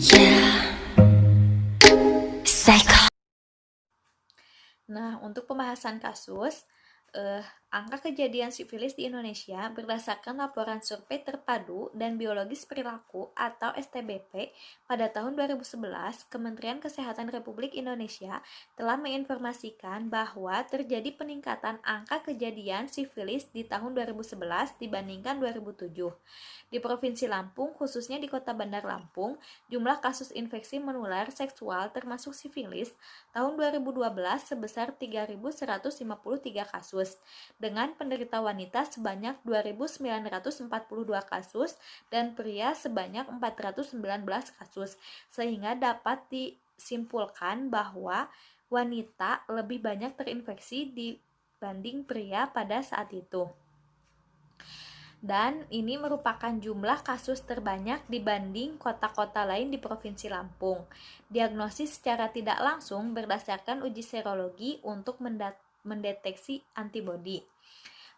Yeah, psycho. Nah, untuk pembahasan kasus, angka kejadian sifilis di Indonesia berdasarkan laporan survei terpadu dan biologis perilaku atau STBP pada tahun 2011, Kementerian Kesehatan Republik Indonesia telah menginformasikan bahwa terjadi peningkatan angka kejadian sifilis di tahun 2011 dibandingkan 2007. Di Provinsi Lampung, khususnya di Kota Bandar Lampung, jumlah kasus infeksi menular seksual termasuk sifilis tahun 2012 sebesar 3.153 kasus, dengan penderita wanita sebanyak 2.942 kasus dan pria sebanyak 419 kasus, sehingga dapat disimpulkan bahwa wanita lebih banyak terinfeksi dibanding pria pada saat itu. Dan ini merupakan jumlah kasus terbanyak dibanding kota-kota lain di Provinsi Lampung. Diagnosis secara tidak langsung berdasarkan uji serologi untuk mendeteksi antibodi.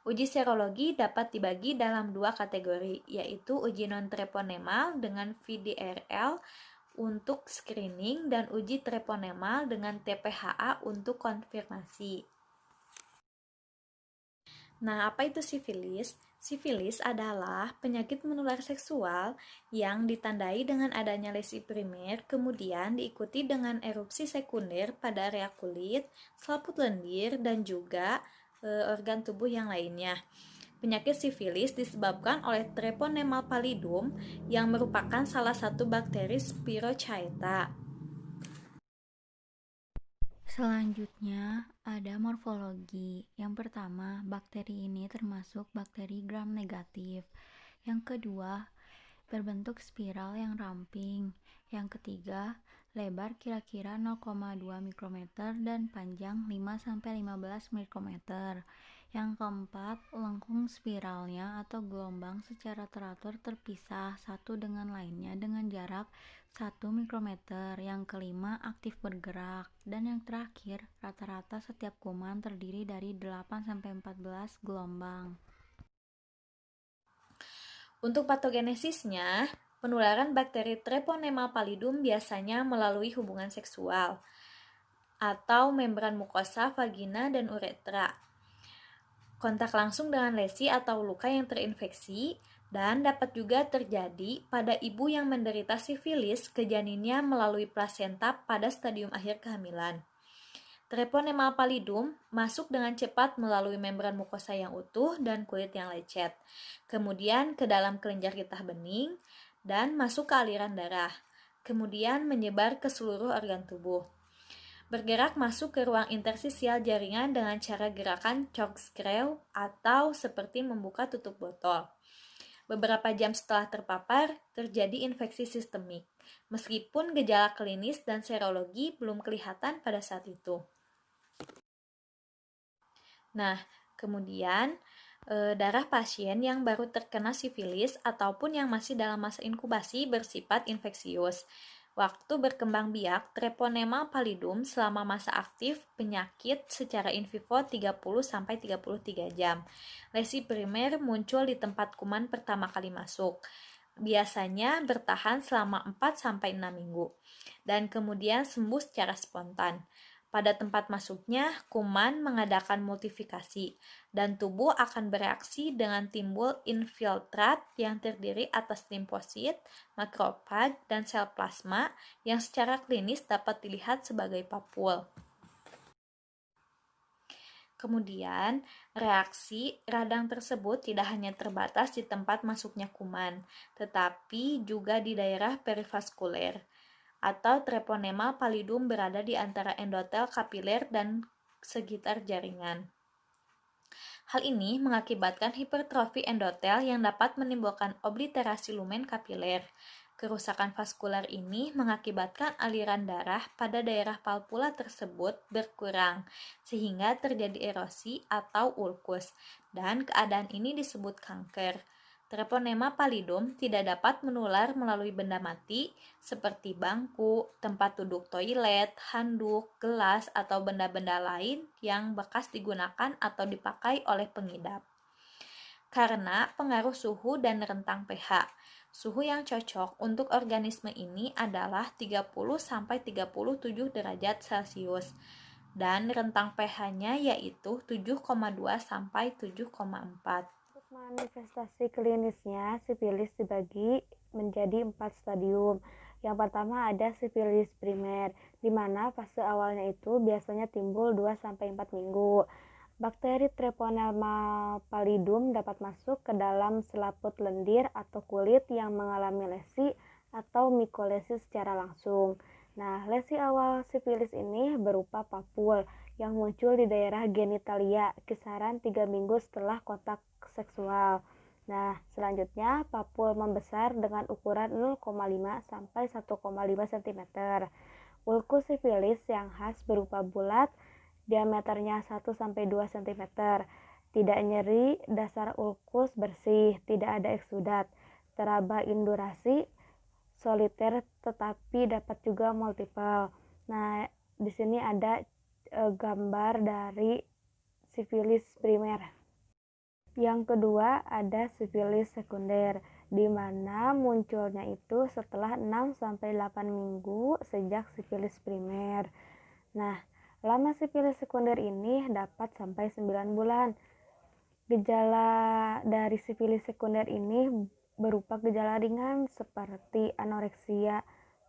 Uji serologi dapat dibagi dalam dua kategori, yaitu uji non-treponemal dengan VDRL untuk screening dan uji treponemal dengan TPHA untuk konfirmasi. Nah, apa itu sifilis? Sifilis adalah penyakit menular seksual yang ditandai dengan adanya lesi primer, kemudian diikuti dengan erupsi sekunder pada area kulit, selaput lendir, dan juga organ tubuh yang lainnya. Penyakit sifilis disebabkan oleh Treponema pallidum yang merupakan salah satu bakteri Spirochaeta. Selanjutnya, ada morfologi. Yang pertama, bakteri ini termasuk bakteri gram negatif. Yang kedua, berbentuk spiral yang ramping. Yang ketiga, lebar kira-kira 0,2 mikrometer dan panjang 5-15 mikrometer. Yang keempat, lengkung spiralnya atau gelombang secara teratur terpisah satu dengan lainnya dengan jarak 1 mikrometer. Yang kelima, aktif bergerak. Dan yang terakhir, rata-rata setiap kuman terdiri dari 8-14 gelombang. Untuk patogenesisnya, penularan bakteri Treponema pallidum biasanya melalui hubungan seksual atau membran mukosa, vagina, dan uretra, kontak langsung dengan lesi atau luka yang terinfeksi, dan dapat juga terjadi pada ibu yang menderita sifilis ke janinnya melalui plasenta pada stadium akhir kehamilan. Treponema pallidum masuk dengan cepat melalui membran mukosa yang utuh dan kulit yang lecet, kemudian ke dalam kelenjar getah bening, dan masuk ke aliran darah, kemudian menyebar ke seluruh organ tubuh. Bergerak masuk ke ruang intersisial jaringan dengan cara gerakan corkscrew atau seperti membuka tutup botol. Beberapa jam setelah terpapar, terjadi infeksi sistemik, meskipun gejala klinis dan serologi belum kelihatan pada saat itu. Nah, kemudian darah pasien yang baru terkena sifilis ataupun yang masih dalam masa inkubasi bersifat infeksius. Waktu berkembang biak Treponema pallidum selama masa aktif penyakit secara in vivo 30-33 jam. Lesi primer muncul di tempat kuman pertama kali masuk. Biasanya bertahan selama 4-6 minggu dan kemudian sembuh secara spontan. Pada tempat masuknya, kuman mengadakan multifikasi, dan tubuh akan bereaksi dengan timbul infiltrat yang terdiri atas limfosit, makrofag, dan sel plasma yang secara klinis dapat dilihat sebagai papul. Kemudian, reaksi radang tersebut tidak hanya terbatas di tempat masuknya kuman, tetapi juga di daerah perivaskuler atau Treponema pallidum berada di antara endotel kapiler dan sekitar jaringan. Hal ini mengakibatkan hipertrofi endotel yang dapat menimbulkan obliterasi lumen kapiler. Kerusakan vaskular ini mengakibatkan aliran darah pada daerah palpula tersebut berkurang, sehingga terjadi erosi atau ulkus, dan keadaan ini disebut kanker. Treponema pallidum tidak dapat menular melalui benda mati seperti bangku, tempat duduk toilet, handuk, gelas, atau benda-benda lain yang bekas digunakan atau dipakai oleh pengidap. karena pengaruh suhu dan rentang pH. Suhu yang cocok untuk organisme ini adalah 30-37 derajat Celcius dan rentang pH-nya yaitu 7,2 sampai 7,4. Untuk manifestasi klinisnya, sifilis dibagi menjadi 4 stadium. Yang pertama ada sifilis primer, di mana fase awalnya itu biasanya timbul 2-4 minggu. Bakteri Treponema pallidum dapat masuk ke dalam selaput lendir atau kulit yang mengalami lesi atau mikolesis secara langsung. Nah, lesi awal sifilis ini berupa papul yang muncul di daerah genitalia kisaran 3 minggu setelah kontak seksual. Nah, selanjutnya papul membesar dengan ukuran 0,5 sampai 1,5 cm. Ulkus sifilis yang khas berupa bulat, diameternya 1-2 cm. Tidak nyeri, dasar ulkus bersih, tidak ada eksudat. Teraba indurasi, soliter tetapi dapat juga multiple. Nah, di sini ada gambar dari sifilis primer. Yang kedua ada sifilis sekunder, di mana munculnya itu setelah 6-8 minggu sejak sifilis primer. Nah, lama sifilis sekunder ini dapat sampai 9 bulan. Gejala dari sifilis sekunder ini berupa gejala ringan seperti anoreksia,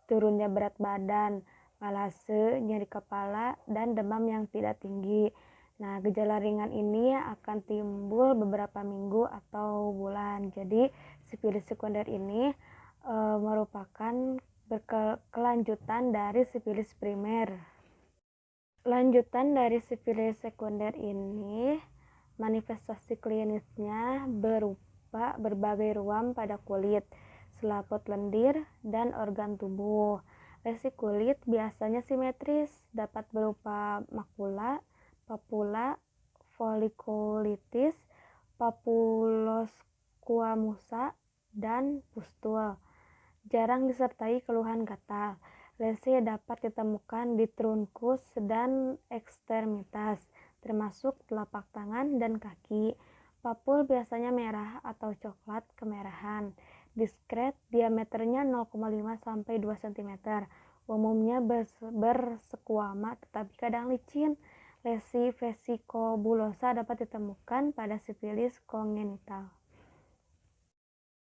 turunnya berat badan, malase, nyeri kepala, dan demam yang tidak tinggi. Nah, gejala ringan ini akan timbul beberapa minggu atau bulan. Jadi, sifilis sekunder ini merupakan kelanjutan dari sifilis primer. Lanjutan dari sifilis sekunder ini, manifestasi klinisnya berupa berbagai ruam pada kulit, selaput lendir, dan organ tubuh. Lesi kulit biasanya simetris, dapat berupa makula, papula, folikulitis, papulosquamusa, dan pustul. Jarang disertai keluhan gatal. Lesi dapat ditemukan di trunkus dan ekstremitas, termasuk telapak tangan dan kaki. Papul biasanya merah atau coklat kemerahan. Diskret, diameternya 0,5-2 cm. Umumnya bersekuama tetapi kadang licin. Lesi vesikobulosa dapat ditemukan pada sifilis kongenital.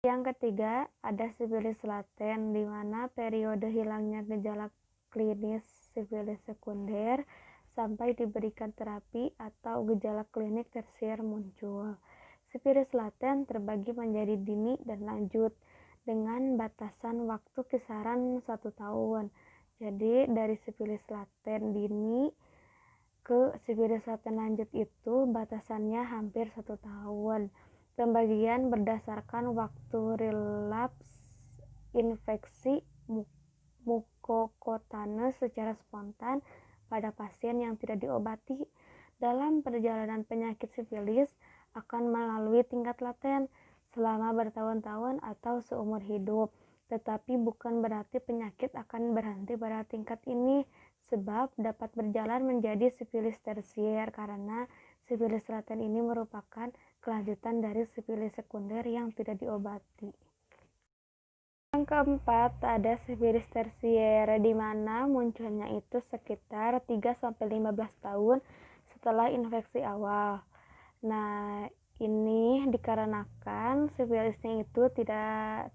Yang ketiga, ada sifilis laten, di mana periode hilangnya gejala klinis sifilis sekunder sampai diberikan terapi atau gejala klinik tersier muncul. Sifilis laten terbagi menjadi dini dan lanjut dengan batasan waktu kisaran 1 tahun. Jadi dari sifilis laten dini ke sifilis laten lanjut itu batasannya hampir 1 tahun. Pembagian berdasarkan waktu relaps infeksi mukokutaneus secara spontan pada pasien yang tidak diobati. Dalam perjalanan penyakit sifilis akan melalui tingkat laten selama bertahun-tahun atau seumur hidup, tetapi bukan berarti penyakit akan berhenti pada tingkat ini, sebab dapat berjalan menjadi sifilis tersier karena sifilis laten ini merupakan kelanjutan dari sifilis sekunder yang tidak diobati. Yang keempat ada sifilis tersier, di mana munculnya itu sekitar 3-15 tahun setelah infeksi awal. Nah, ini dikarenakan sifilisnya itu tidak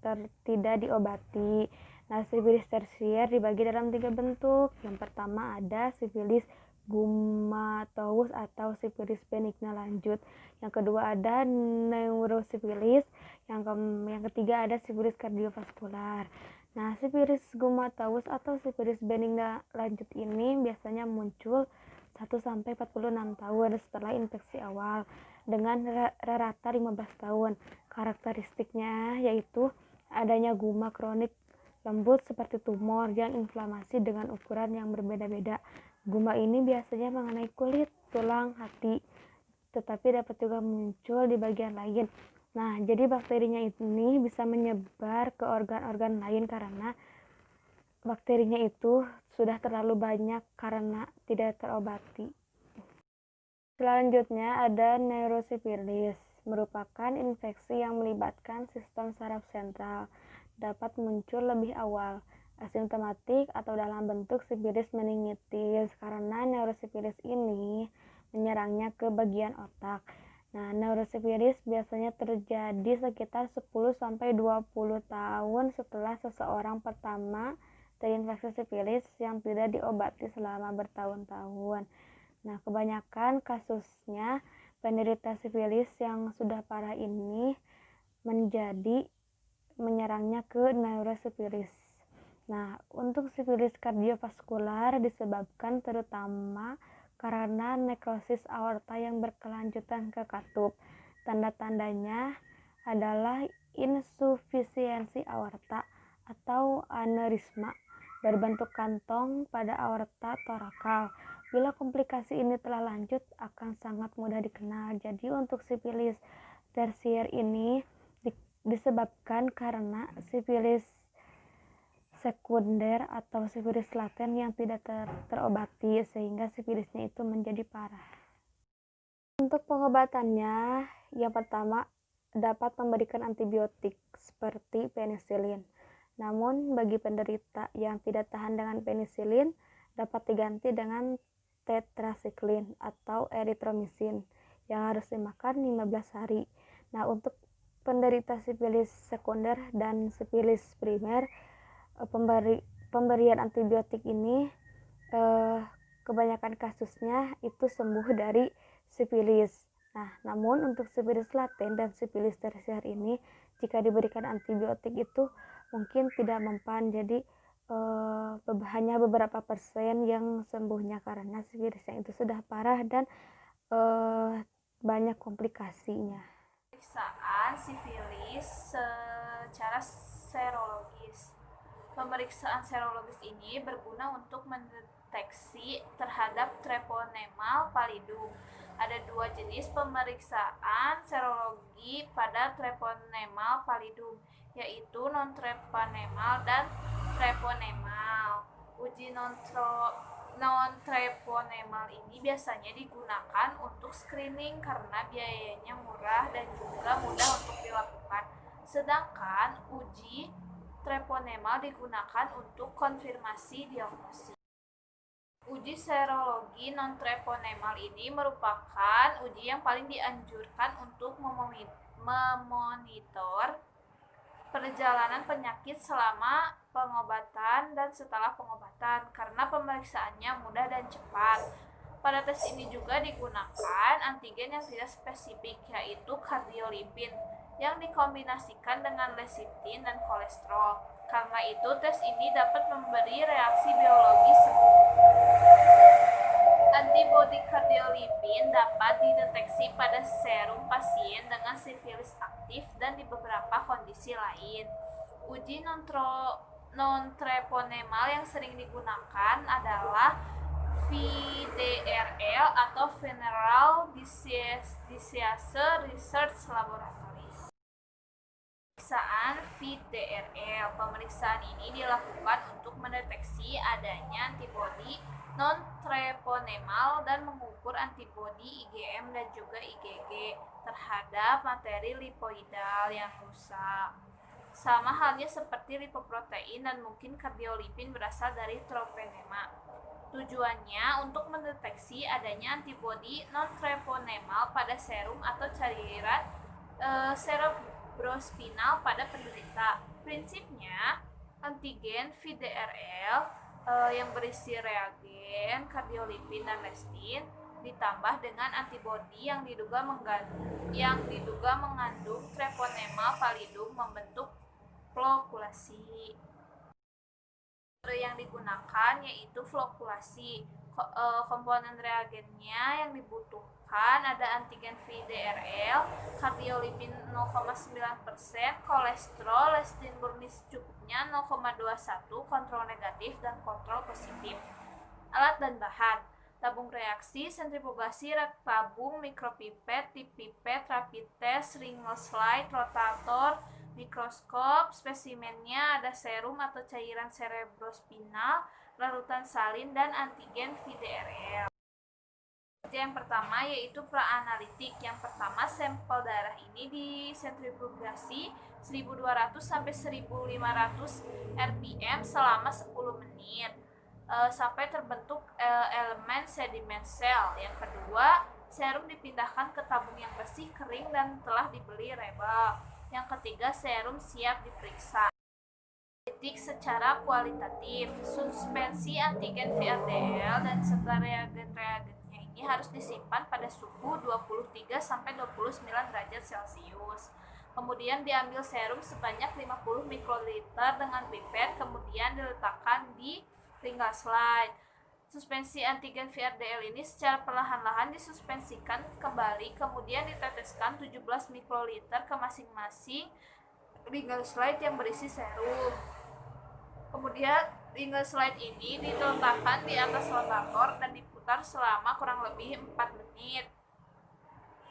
diobati. Nah, sifilis tersier dibagi dalam 3 bentuk. Yang pertama ada sifilis gummatous atau sifilis benigna lanjut. Yang kedua ada neurosifilis. Yang ketiga ada sifilis kardiovaskular. Nah, sifilis gummatous atau sifilis benigna lanjut ini biasanya muncul 1-46 tahun setelah infeksi awal dengan rata 15 tahun. Karakteristiknya yaitu adanya gumma kronik lembut seperti tumor yang inflamasi dengan ukuran yang berbeda-beda. Gumma ini biasanya mengenai kulit, tulang, hati, tetapi dapat juga muncul di bagian lain. Nah, jadi bakterinya ini bisa menyebar ke organ-organ lain karena bakterinya itu sudah terlalu banyak karena tidak terobati. Selanjutnya ada neurosifilis. merupakan infeksi yang melibatkan sistem saraf sentral, dapat muncul lebih awal, asimptomatik atau dalam bentuk sifilis meningitis karena neurosifilis ini menyerangnya ke bagian otak. Nah, neurosifilis biasanya terjadi sekitar 10-20 tahun setelah seseorang pertama terinfeksi sifilis yang tidak diobati selama bertahun-tahun. Nah, kebanyakan kasusnya penderita sifilis yang sudah parah ini menyerangnya ke neurosifilis. Nah, untuk sifilis kardiovaskular disebabkan terutama karena nekrosis aorta yang berkelanjutan ke katup. Tanda-tandanya adalah insufisiensi aorta atau aneurisma berbentuk kantong pada aorta torakal. Bila komplikasi ini telah lanjut, akan sangat mudah dikenal. Jadi untuk sifilis tersier ini disebabkan karena sifilis sekunder atau sifilis laten yang tidak terobati sehingga sifilisnya itu menjadi parah. Untuk pengobatannya, yang pertama dapat memberikan antibiotik seperti penisilin. Namun bagi penderita yang tidak tahan dengan penisilin dapat diganti dengan tetrasiklin atau eritromisin yang harus dimakan 15 hari. Nah, untuk penderita sifilis sekunder dan sifilis primer, pemberian antibiotik ini kebanyakan kasusnya itu sembuh dari sifilis. Nah, namun untuk sifilis laten dan sifilis tersier ini jika diberikan antibiotik itu mungkin tidak mempan, jadi hanya beberapa persen yang sembuhnya karena sifilisnya itu sudah parah dan banyak komplikasinya. Pemeriksaan sifilis secara serologis. Pemeriksaan serologis ini berguna untuk mendeteksi terhadap treponema pallidum. Ada dua jenis pemeriksaan serologi pada treponema pallidum, yaitu non-treponemal dan treponemal. Uji non-treponemal ini biasanya digunakan untuk screening karena biayanya murah dan juga mudah untuk dilakukan. Sedangkan uji treponemal digunakan untuk konfirmasi diagnosis. Uji serologi non-treponemal ini merupakan uji yang paling dianjurkan untuk memonitor perjalanan penyakit selama pengobatan dan setelah pengobatan karena pemeriksaannya mudah dan cepat. Pada tes ini juga digunakan antigen yang tidak spesifik, yaitu kardiolipin yang dikombinasikan dengan lecitin dan kolesterol. Karena itu, tes ini dapat memberi reaksi biologis. Antibodi kardiolipin dapat dideteksi pada serum pasien dengan sifilis aktif dan di beberapa kondisi lain. Uji non-treponemal yang sering digunakan adalah VDRL atau Venereal Disease Research Laboratories. Pemeriksaan VDRL. Pemeriksaan ini dilakukan untuk mendeteksi adanya antibodi non-treponemal dan mengukur antibodi IgM dan juga IgG terhadap materi lipoidal yang rusak. Sama halnya seperti lipoprotein dan mungkin kardiolipin berasal dari troponema. Tujuannya untuk mendeteksi adanya antibodi non-treponemal pada serum atau cairan cerebrospinal pada penderita. Prinsipnya, antigen VDRL yang berisi reagen, kardiolipin, dan lectin ditambah dengan antibodi yang diduga mengandung treponema pallidum membentuk flokulasi. Yang digunakan yaitu flokulasi. Komponen reagennya yang dibutuhkan ada antigen VDRL, kardiolipin 0,9%, kolesterol, lectin murni secukupnya 0,21, kontrol negatif dan kontrol positif. Alat dan bahan: tabung reaksi, sentrifugasi, rak tabung, mikropipet, tip pipet, rapid test, ringle slide, rotator, mikroskop. Spesimennya ada serum atau cairan cerebrospinal, larutan salin, dan antigen VDRL. Yang pertama yaitu praanalitik. Yang pertama, sampel darah ini disentrifugasi 1200 sampai 1500 rpm selama 10 menit sampai terbentuk elemen sedimen sel. Yang kedua, serum dipindahkan ke tabung yang bersih, kering, dan telah dibeli label. Yang ketiga, serum siap diperiksa. Secara kualitatif, suspensi antigen VRDL dan serta reagen-reagennya ini harus disimpan pada suhu 23 sampai 29 derajat Celcius. Kemudian diambil serum sebanyak 50 mikroliter dengan pipet, kemudian diletakkan di tinggal slide. Suspensi antigen VRDL ini secara perlahan-lahan disuspensikan kembali, kemudian diteteskan 17 mikroliter ke masing-masing ringel slide yang berisi serum. Kemudian ringel slide ini diletakkan di atas rotator dan diputar selama kurang lebih 4 menit.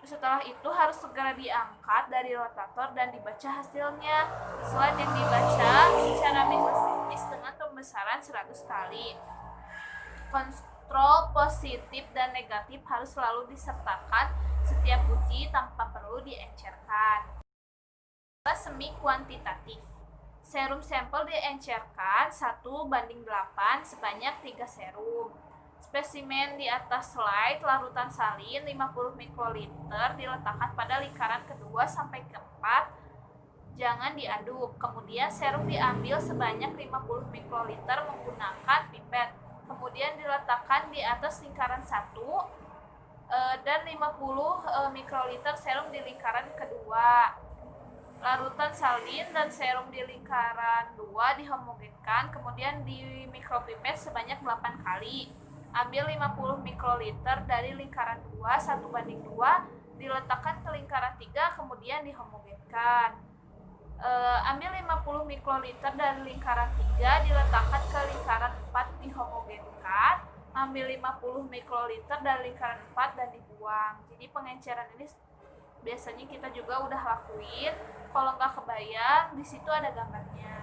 Setelah itu harus segera diangkat dari rotator dan dibaca hasilnya. Slide yang dibaca secara mikroskopis dengan pembesaran 100 kali. Kontrol positif dan negatif harus selalu disertakan setiap uji tanpa perlu diencerkan. Semi kuantitatif. Serum sampel diencerkan 1:8 sebanyak 3 serum. Spesimen di atas slide larutan salin 50 mikroliter diletakkan pada lingkaran kedua sampai keempat. Jangan diaduk. Kemudian serum diambil sebanyak 50 mikroliter menggunakan pipet. Kemudian diletakkan di atas lingkaran 1 dan 50 mikroliter serum di lingkaran kedua. Larutan salin dan serum di lingkaran 2 dihomogenkan, kemudian di mikropipet sebanyak 8 kali. Ambil 50 mikroliter dari lingkaran 2 1:2, diletakkan ke lingkaran 3, kemudian dihomogenkan. Ambil 50 mikroliter dari lingkaran 3, diletakkan ke lingkaran 4, dihomogenkan. Ambil 50 mikroliter dari lingkaran 4 dan dibuang. Jadi pengenceran ini biasanya kita juga udah lakuin. Kalau nggak kebayang, di situ ada gambarnya.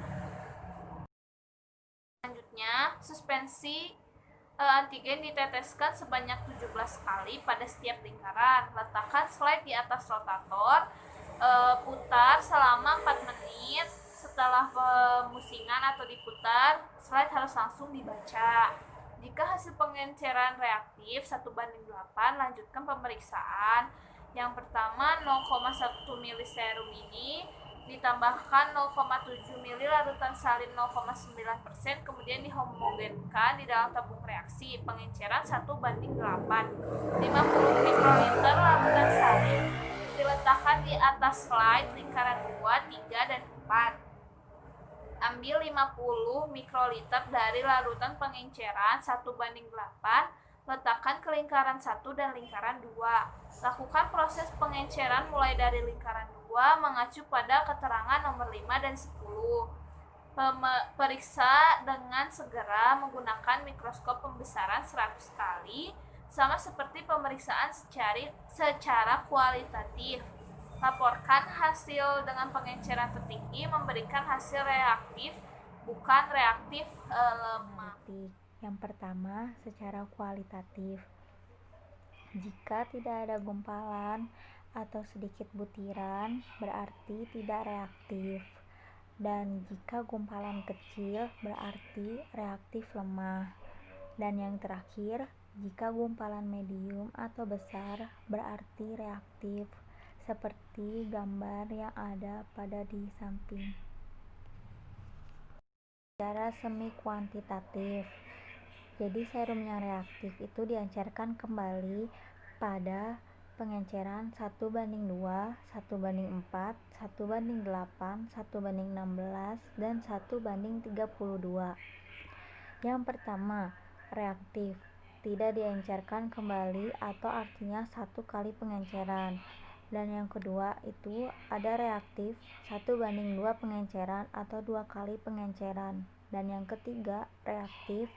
Selanjutnya, suspensi antigen diteteskan sebanyak 17 kali pada setiap lingkaran. Letakkan slide di atas rotator, putar selama 4 menit. Setelah pemusingan atau diputar, slide harus langsung dibaca. Jika hasil pengenceran reaktif 1:8, lanjutkan pemeriksaan. Yang pertama, 0,1 ml serum ini ditambahkan 0,7 ml larutan salin 0,9%, kemudian dihomogenkan di dalam tabung reaksi. Pengenceran 1:8. 50 mikroliter larutan salin diletakkan di atas slide lingkaran 2, 3, dan 4. Ambil 50 mikroliter dari larutan pengenceran 1:8, letakkan ke lingkaran 1 dan lingkaran 2. Lakukan proses pengenceran mulai dari lingkaran 2 mengacu pada keterangan nomor 5 dan 10. Periksa dengan segera menggunakan mikroskop pembesaran 100 kali, sama seperti pemeriksaan secara kualitatif. Laporkan hasil dengan pengenceran tertinggi, memberikan hasil reaktif, bukan reaktif lemah. Yang pertama, secara kualitatif. Jika tidak ada gumpalan atau sedikit butiran, berarti tidak reaktif. Dan jika gumpalan kecil, berarti reaktif lemah. Dan yang terakhir, jika gumpalan medium atau besar, berarti reaktif, seperti gambar yang ada pada di samping. Secara semi kuantitatif. Jadi serum yang reaktif itu diencerkan kembali pada pengenceran 1:2, 1:4, 1:8, 1:16, dan 1:32. Yang pertama, reaktif, tidak diencerkan kembali atau artinya 1 kali pengenceran. Dan yang kedua itu ada reaktif 1:2 pengenceran atau 2 kali pengenceran. Dan yang ketiga, reaktif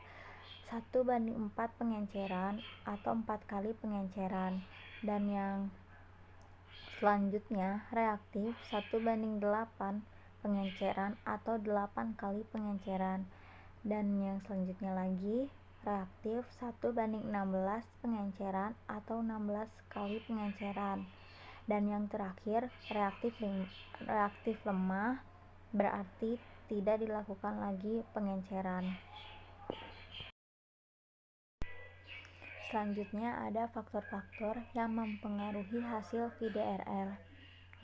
1:4 pengenceran atau 4 kali pengenceran. Dan yang selanjutnya reaktif 1:8 pengenceran atau 8 kali pengenceran. Dan yang selanjutnya lagi reaktif 1:16 pengenceran atau 16 kali pengenceran. Dan yang terakhir, reaktif lemah berarti tidak dilakukan lagi pengenceran. Selanjutnya ada faktor-faktor yang mempengaruhi hasil VDRL.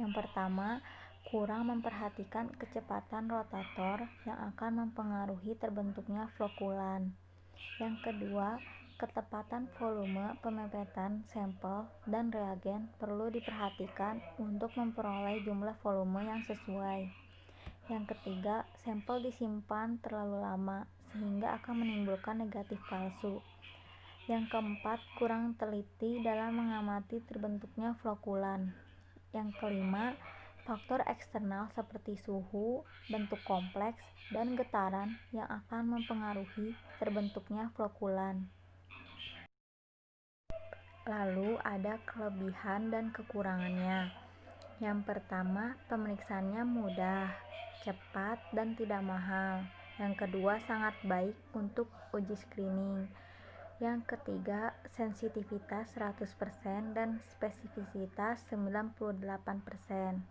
Yang pertama, kurang memperhatikan kecepatan rotator yang akan mempengaruhi terbentuknya flokulan. Yang kedua, ketepatan volume pemepetan sampel dan reagen perlu diperhatikan untuk memperoleh jumlah volume yang sesuai. Yang ketiga, sampel disimpan terlalu lama sehingga akan menimbulkan negatif palsu. Yang keempat, kurang teliti dalam mengamati terbentuknya flokulan. Yang kelima, faktor eksternal seperti suhu, bentuk kompleks, dan getaran yang akan mempengaruhi terbentuknya flokulan. Lalu ada kelebihan dan kekurangannya. Yang pertama, pemeriksaannya mudah, cepat, dan tidak mahal. Yang kedua, sangat baik untuk uji screening. Yang ketiga, sensitivitas 100% dan spesifisitas 98%.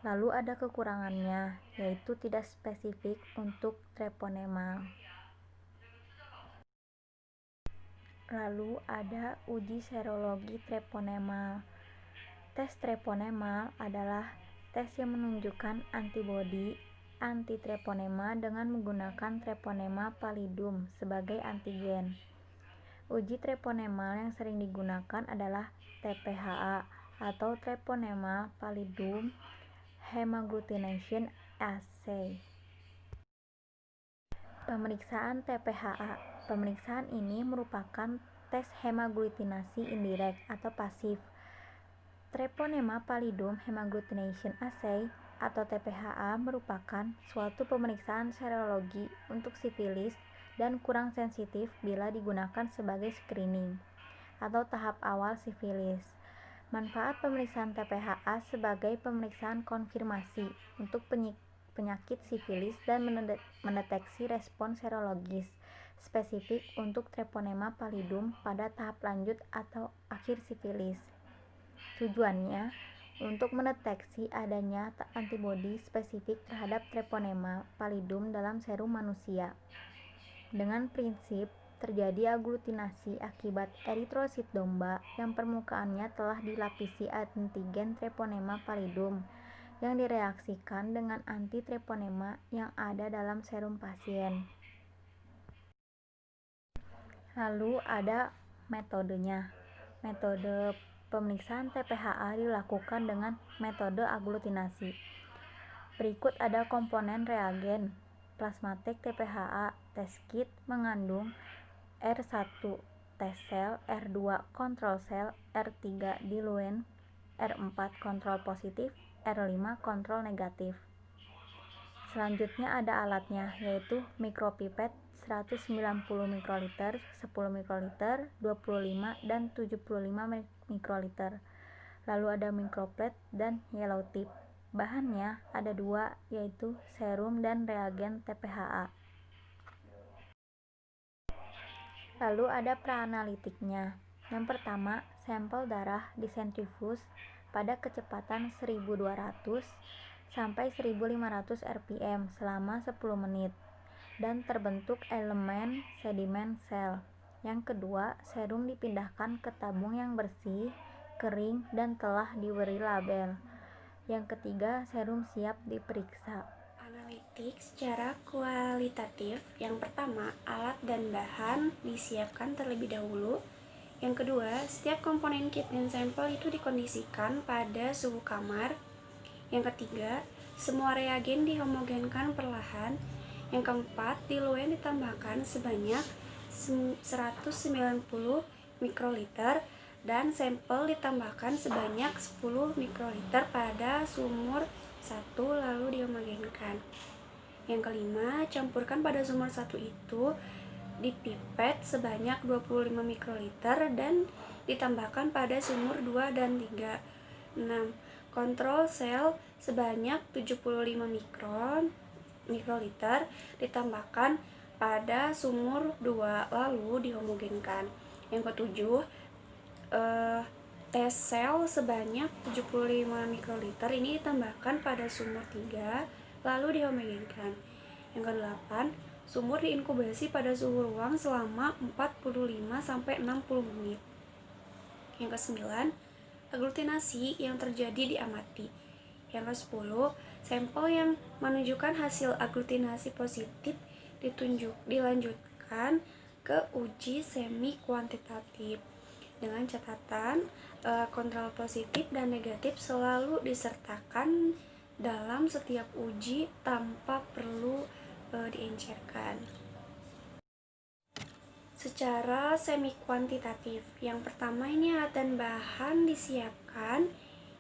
Lalu ada kekurangannya, yaitu tidak spesifik untuk treponema. Lalu ada uji serologi treponema. Tes treponema adalah tes yang menunjukkan antibodi anti-treponema dengan menggunakan treponema pallidum sebagai antigen. Uji treponema yang sering digunakan adalah TPHA atau Treponema Pallidum Hemagglutination Assay. Pemeriksaan TPHA. Pemeriksaan ini merupakan tes hemagglutinasi indirect atau pasif. Treponema Pallidum Hemagglutination Assay atau TPHA merupakan suatu pemeriksaan serologi untuk sifilis dan kurang sensitif bila digunakan sebagai screening atau tahap awal sifilis. Manfaat pemeriksaan TPHA sebagai pemeriksaan konfirmasi untuk penyakit sifilis dan mendeteksi respon serologis spesifik untuk Treponema pallidum pada tahap lanjut atau akhir sifilis. Tujuannya untuk mendeteksi adanya antibodi spesifik terhadap Treponema pallidum dalam serum manusia. Dengan prinsip terjadi aglutinasi akibat eritrosit domba yang permukaannya telah dilapisi antigen Treponema pallidum yang direaksikan dengan anti-treponema yang ada dalam serum pasien. Lalu ada metodenya. Metode pemeriksaan TPHA dilakukan dengan metode aglutinasi. Berikut ada komponen reagen. Plasmatek TPHA test kit mengandung R1 test cell, R2 control cell, R3 diluent, R4 kontrol positif, R5 kontrol negatif. Selanjutnya ada alatnya, yaitu mikropipet 190 mikroliter, 10 mikroliter, 25 dan 75 mikroliter. Lalu ada mikroplet dan yellow tip. Bahannya ada dua, yaitu serum dan reagen TPHA. Lalu ada praanalitiknya. Yang pertama, sampel darah disentrifus pada kecepatan 1200 sampai 1500 rpm selama 10 menit dan terbentuk elemen sedimen sel. Yang kedua, serum dipindahkan ke tabung yang bersih, kering, dan telah diberi label. Yang ketiga, serum siap diperiksa. Analitik secara kualitatif. Yang pertama, alat dan bahan disiapkan terlebih dahulu. Yang kedua, setiap komponen kit dan sampel itu dikondisikan pada suhu kamar. Yang ketiga, semua reagen dihomogenkan perlahan. Yang keempat, diluent ditambahkan sebanyak 190 mikroliter dan sampel ditambahkan sebanyak 10 mikroliter pada sumur 1 lalu dihomogenkan. Yang kelima, campurkan pada sumur 1 itu dipipet sebanyak 25 mikroliter dan ditambahkan pada sumur 2 dan 3. 6. Kontrol sel sebanyak 75 mikroliter ditambahkan pada sumur 2 lalu dihomogenkan. Yang ketujuh, T sel sebanyak 75 mikroliter ini ditambahkan pada sumur 3 lalu dihomogenkan. Yang kedelapan, sumur diinkubasi pada suhu ruang selama 45-60 menit. Yang kesembilan, aglutinasi yang terjadi diamati. Yang ke-10, sampel yang menunjukkan hasil aglutinasi positif dilanjutkan ke uji semi kuantitatif dengan catatan kontrol positif dan negatif selalu disertakan dalam setiap uji tanpa perlu diencerkan. Secara semi kuantitatif, yang pertama ini alat dan bahan disiapkan.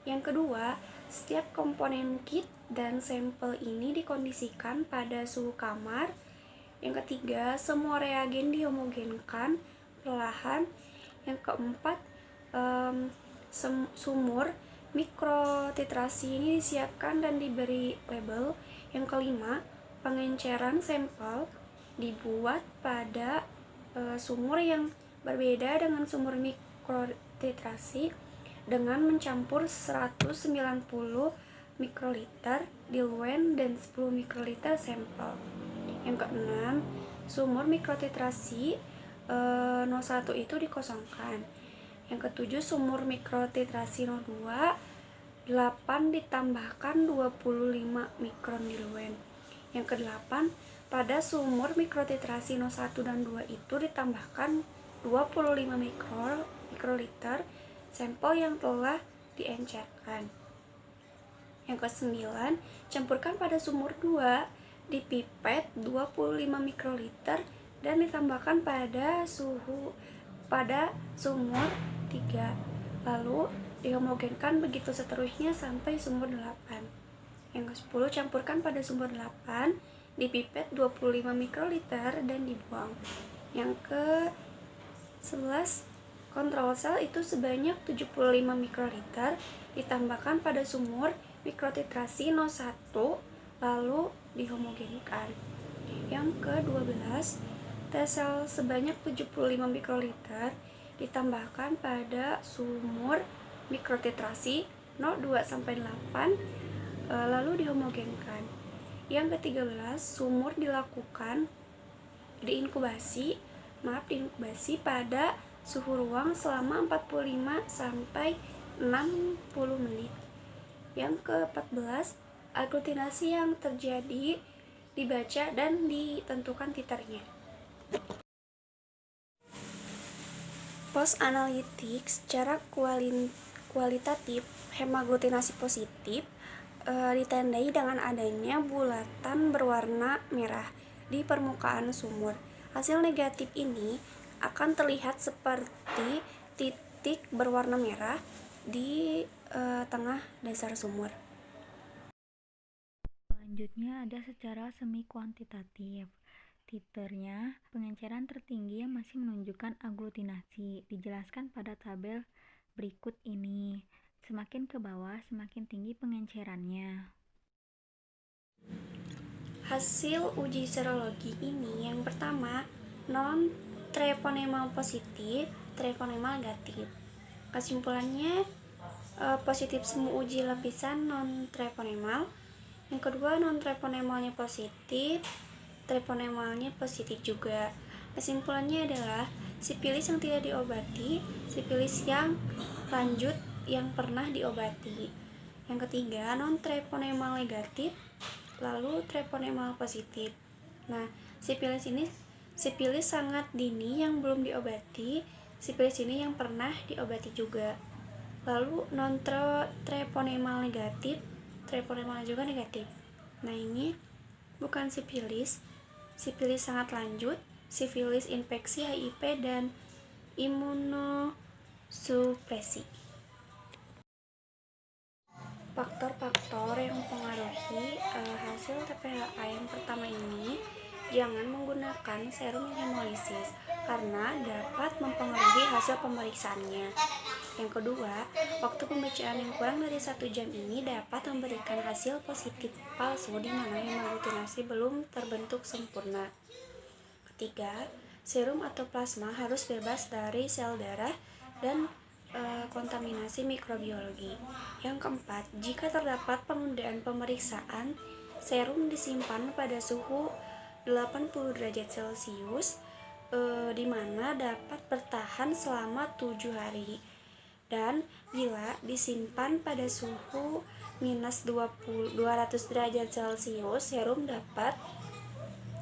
Yang kedua, setiap komponen kit dan sampel ini dikondisikan pada suhu kamar. Yang ketiga, semua reagen dihomogenkan perlahan. Yang keempat, sumur mikrotitrasi ini disiapkan dan diberi label. Yang kelima, pengenceran sampel dibuat pada sumur yang berbeda dengan sumur mikrotitrasi dengan mencampur 190 mikroliter diluent dan 10 mikroliter sampel. Yang keenam, sumur mikrotitrasi 01 itu dikosongkan. Yang ketujuh, sumur mikrotitrasi 02 8 ditambahkan 25 mikron diluent. Yang kedelapan, pada sumur mikrotitrasi 01 dan 2 itu ditambahkan 25 mikroliter sampel yang telah diencerkan. Yang kesembilan, campurkan pada sumur 2 di pipet 25 mikroliter dan ditambahkan pada sumur 3. Lalu dihomogenkan begitu seterusnya sampai sumur 8. Yang ke-10, campurkan pada sumur 8 di pipet 25 mikroliter dan dibuang. Yang ke-11, kontrol sel itu sebanyak 75 mikroliter ditambahkan pada sumur mikrotitrasi 01 lalu dihomogenkan. Yang ke-12, T sel sebanyak 75 mikroliter ditambahkan pada sumur mikrotitrasi 02-8 lalu dihomogenkan. Yang ke-13, sumur diinkubasi pada suhu ruang selama 45-60 menit. Yang ke-14, aglutinasi yang terjadi dibaca dan ditentukan titernya. Post analitik secara kualitatif, hemaglutinasi positif ditandai dengan adanya bulatan berwarna merah di permukaan sumur. Hasil negatif ini akan terlihat seperti titik berwarna merah di tengah dasar sumur. Selanjutnya ada secara semi kuantitatif. Titernya, pengenceran tertinggi yang masih menunjukkan aglutinasi dijelaskan pada tabel berikut ini. Semakin ke bawah, semakin tinggi pengencerannya. Hasil uji serologi ini yang pertama, non-treponemal positif, treponemal negatif. Kesimpulannya, positif semua uji lapisan non-treponemal. Yang kedua, non-treponemalnya positif, treponemalnya positif juga. Kesimpulannya adalah sipilis yang tidak diobati, sipilis yang lanjut yang pernah diobati. Yang ketiga, non-treponemal negatif, lalu treponemal positif. Nah, sipilis sangat dini yang belum diobati, sipilis ini yang pernah diobati juga. Lalu non-treponemal negatif, treponemal juga negatif. Nah, ini bukan sipilis sangat lanjut, sifilis infeksi HIV dan imunosupresi. Faktor-faktor yang mempengaruhi hasil TPHA yang pertama ini, jangan menggunakan serum hemolisis karena dapat mempengaruhi hasil pemeriksaannya. Yang kedua, waktu pembacaan yang kurang dari 1 jam ini dapat memberikan hasil positif palsu di mana hemaglutinasi belum terbentuk sempurna. Tiga, serum atau plasma harus bebas dari sel darah dan kontaminasi mikrobiologi. Yang keempat, jika terdapat penundaan pemeriksaan, serum disimpan pada suhu 80 derajat Celcius di mana dapat bertahan selama 7 hari. Dan bila disimpan pada suhu minus 200 derajat Celcius, serum dapat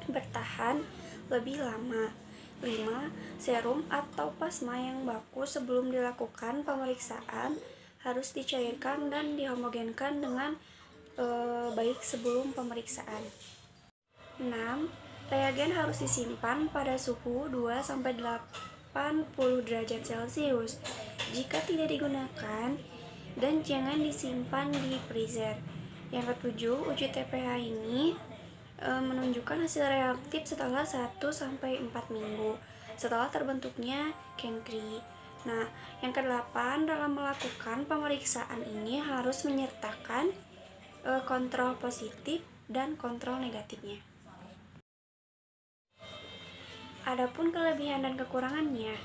bertahan lebih lama. 5. Serum atau plasma yang baku sebelum dilakukan pemeriksaan harus dicairkan dan dihomogenkan dengan baik sebelum pemeriksaan. 6. Reagen harus disimpan pada suhu 2-80 derajat Celcius jika tidak digunakan, dan jangan disimpan di freezer. Yang ketujuh, uji TPH ini menunjukkan hasil reaktif setelah 1-4 minggu setelah terbentuknya kankri. Nah, yang kedelapan, dalam melakukan pemeriksaan ini harus menyertakan kontrol positif dan kontrol negatifnya. Adapun kelebihan dan kekurangannya.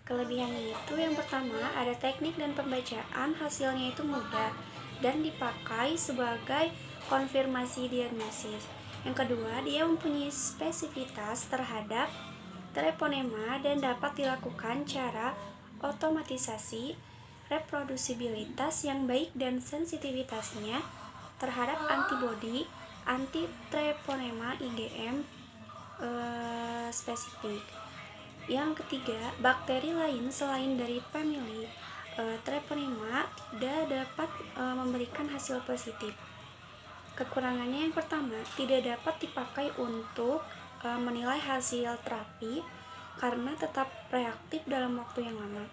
Kelebihannya itu yang pertama, ada teknik dan pembacaan hasilnya itu mudah dan dipakai sebagai konfirmasi diagnosis. Yang kedua, dia mempunyai spesifitas terhadap treponema dan dapat dilakukan cara otomatisasi, reprodusibilitas yang baik dan sensitivitasnya terhadap antibodi anti-treponema IgM spesifik. Yang ketiga, bakteri lain selain dari famili treponema tidak dapat memberikan hasil positif. Kekurangannya yang pertama, tidak dapat dipakai untuk menilai hasil terapi karena tetap reaktif dalam waktu yang lama.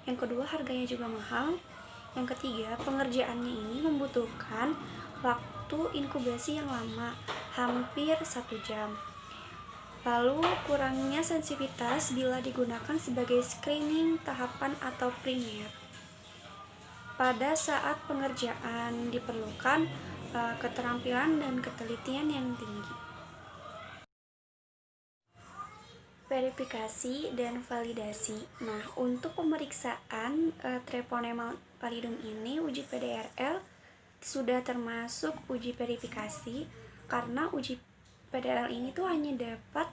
Yang kedua, harganya juga mahal. Yang ketiga, pengerjaannya ini membutuhkan waktu inkubasi yang lama, hampir 1 jam. Lalu, kurangnya sensitivitas bila digunakan sebagai screening tahapan atau primer. Pada saat pengerjaan diperlukan keterampilan dan ketelitian yang tinggi. Verifikasi dan validasi. Nah, untuk pemeriksaan treponema pallidum ini, uji PDRL sudah termasuk uji verifikasi karena uji PDRL ini tuh hanya dapat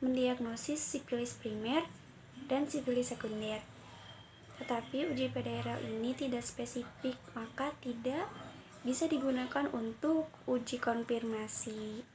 mendiagnosis sifilis primer dan sifilis sekunder. Tetapi uji PDRL ini tidak spesifik, maka tidak bisa digunakan untuk uji konfirmasi